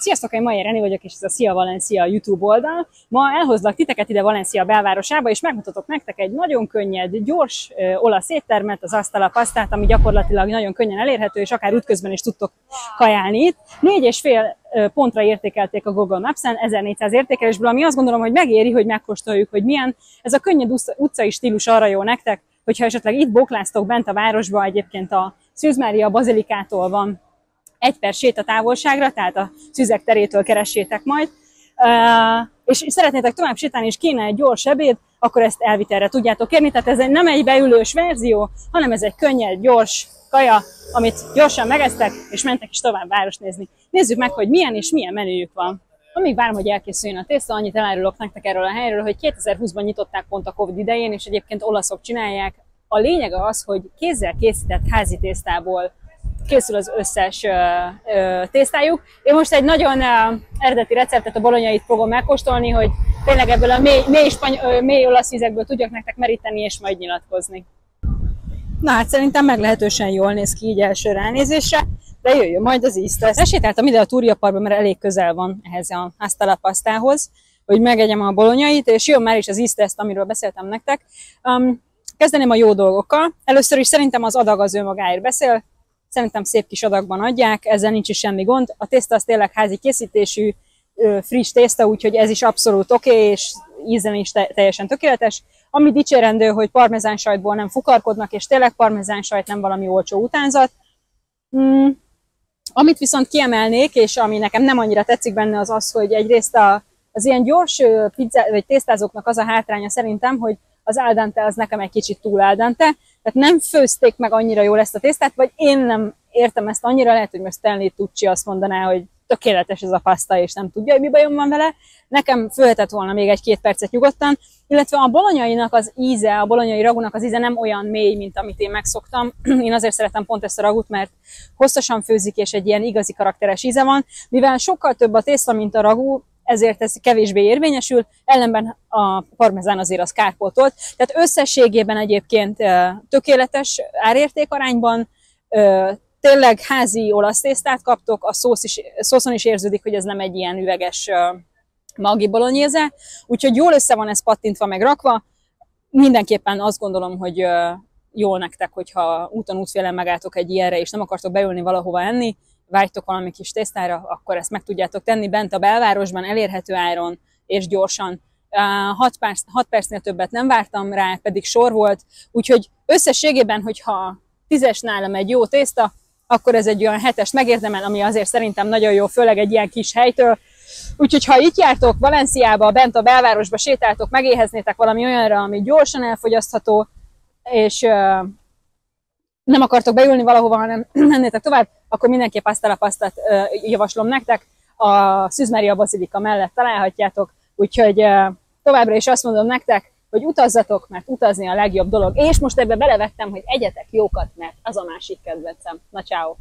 Sziasztok, én Majer Reni vagyok, és ez a Szia Valencia YouTube oldal. Ma elhozlak titeket ide Valencia belvárosába, és megmutatok nektek egy nagyon könnyed, gyors olasz éttermet, az Asztala Pastát, ami gyakorlatilag nagyon könnyen elérhető, és akár útközben is tudtok kajálni itt. 4,5 pontra értékelték a Google Maps-en, 1400 értékelésből, ami azt gondolom, hogy megéri, hogy megkóstoljuk, hogy milyen. Ez a könnyed utcai stílus arra jó nektek, hogyha esetleg itt bókláztok bent a városba, egyébként a Szűz Mária bazilikától van 1 perc sétatávolságra, tehát a Szüzek terétől keressétek majd, és szeretnétek tovább sétálni, és kéne egy gyors ebéd, akkor ezt elvitelre tudjátok kérni, tehát ez nem egy beülős verzió, hanem ez egy könnyed, gyors kaja, amit gyorsan megesztek, és mentek is tovább város nézni. Nézzük meg, hogy milyen és milyen menüjük van. Amíg várom, hogy elkészüljön a tészta, annyit elárulok nektek erről a helyről, hogy 2020-ban nyitották pont a Covid idején, és egyébként olaszok csinálják. A lényege az, hogy kézzel készített házi tésztából készül az összes tésztájuk. Én most egy nagyon eredeti receptet, a bolonyait fogom megkóstolni, hogy tényleg ebből a mély olasz ízekből tudjak nektek meríteni és majd nyilatkozni. Na hát szerintem meglehetősen jól néz ki így első ránézésre, de jöjjön majd az ízteszt. Lesétáltam ide a Túriaparkba, mert elég közel van ehhez a Asztala Pastához, hogy megegyem a bolonyait, és jön már is az ízteszt, amiről beszéltem nektek. Kezdeném a jó dolgokkal. Először is szerintem az adag az önmagáért beszél. Szerintem szép kis adagban adják, ezzel nincs is semmi gond. A tészta az tényleg házi készítésű, friss tészta, úgyhogy ez is abszolút oké, és ízen is teljesen tökéletes. Ami dicsérendő, hogy parmezánsajtból nem fukarkodnak, és tényleg parmezánsajt, nem valami olcsó utánzat. Amit viszont kiemelnék, és ami nekem nem annyira tetszik benne, az az, hogy egyrészt az ilyen gyors pizza, vagy tésztázóknak az a hátránya szerintem, hogy az al dente az nekem egy kicsit túl al dente, tehát nem főzték meg annyira jól ezt a tésztát, vagy én nem értem ezt annyira, lehet, hogy most Stanley Tucci azt mondaná, hogy tökéletes ez a paszta, és nem tudja, hogy mi bajom van vele. Nekem fölhetett volna még 1-2 percet nyugodtan, illetve a bolonyainak az íze, a bolonyai ragúnak az íze nem olyan mély, mint amit én megszoktam. Én azért szeretem pont ezt a ragút, mert hosszasan főzik, és egy ilyen igazi karakteres íze van. Mivel sokkal több a tészta, mint a ragú, ezért ez kevésbé érvényesül, ellenben a parmezán azért az kárpótolt. Tehát összességében egyébként tökéletes árértékarányban, tényleg házi olasz tésztát kaptok, a szószon is érződik, hogy ez nem egy ilyen üveges Maggi bolognese, úgyhogy jól össze van ez pattintva, meg rakva. Mindenképpen azt gondolom, hogy jó nektek, hogyha úton útfélen megálltok egy ilyenre, és nem akartok beülni valahova enni, vágytok valami kis tésztára, akkor ezt meg tudjátok tenni bent a belvárosban, elérhető áron és gyorsan. 6 percnél többet nem vártam rá, pedig sor volt, úgyhogy összességében, hogyha 10-es nálam egy jó tészta, akkor ez egy olyan 7-est megérdemel, ami azért szerintem nagyon jó, főleg egy ilyen kis helytől. Úgyhogy ha itt jártok Valenciába, bent a belvárosba sétáltok, megéheznétek valami olyanra, ami gyorsan elfogyasztható, és nem akartok beülni valahova, hanem mennétek tovább, akkor mindenképp Asztala Pastát javaslom nektek. A Szűz Mária bazilika mellett találhatjátok, úgyhogy továbbra is azt mondom nektek, hogy utazzatok, mert utazni a legjobb dolog. És most ebbe belevettem, hogy egyetek jókat, mert az a másik kedvencem. Na, ciao.